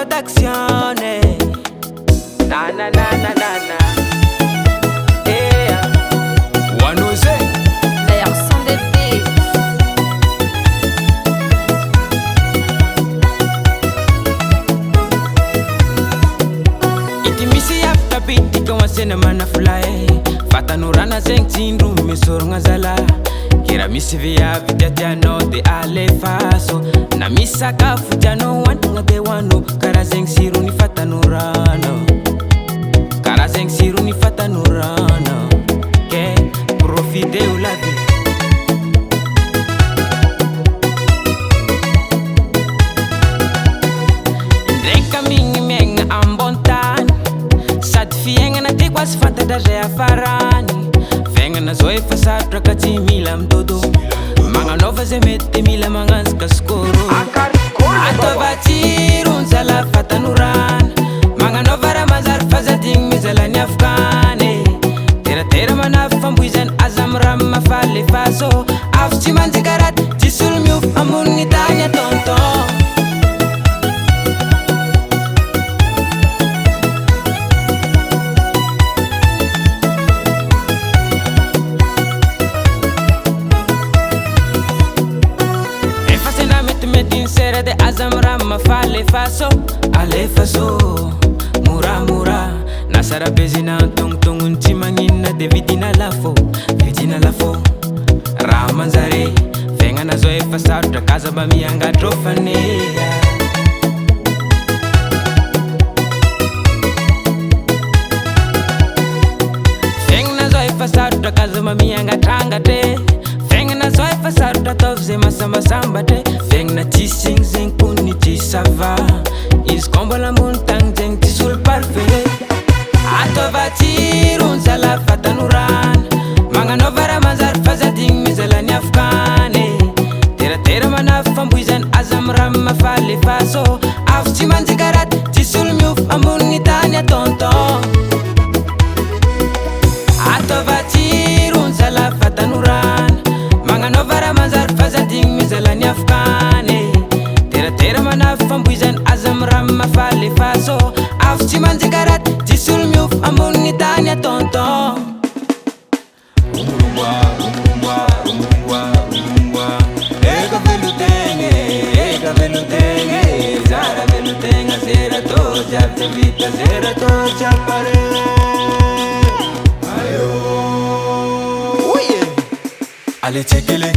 Production. Na na na na na na. Yeah. One who say. D'ailleurs, sans des beats. Iti misi yapta biti kawan sena mana fly. Fata nurana zeng tindru misornga zala. Kira misi via vidatiano de ale faso. Na misa kafu jano wanu ngate wano. Kara zeng siru ni fata nurana. Kara zeng siru ni fata nurana. Ke profite ulavi. Ndreka mingi menga ambontan. Sad fienga na te quasi fata da rea farani. Venga na zoe fasad pra kati mila mdodo. Manga nova ze mette mila mangas kaskoro. Ato batirun zala fata nuran. Manga nova ramazar fazading mizala ni afghane. Tera tera manaf ambuizan azam ramma falle faso. Afchi manzikarat tisul miuf amun nitanya tonton. Sera de azam ramma falle faso. Ale faso mura mura. Nasara bezina tung tung unti mangina de vidina lafo. Vidina lafo ramanzare. Venga na zoe fasado da casa ba mianga trofane. Venga na zoe fasado da casa ba mianga trangate. Venga na zoe fasado da tovze masamba sambate. Venga na tising zeng puni tisava. Is combo la montang zeng tisul parfait. Ato batirun zala fata nuran. Manga nova ramazar fazading mizala ni afghane. Tera tera manaf ambuizan azam ramma falle faso. Afchi manzikarat tisul miuf amun nitanya tonton. Ato batirun zala fata nuran. Manga nova ramazar fazading mizala ni afghane. Tera tera manaf ambuizan azam ramma falle faso. Afchi manzikarat tisul miuf amun nitanya tonton. Ega velutenge, zara velutenga, zera to jabte vita, zera to chapare. Ayo, ale chekele,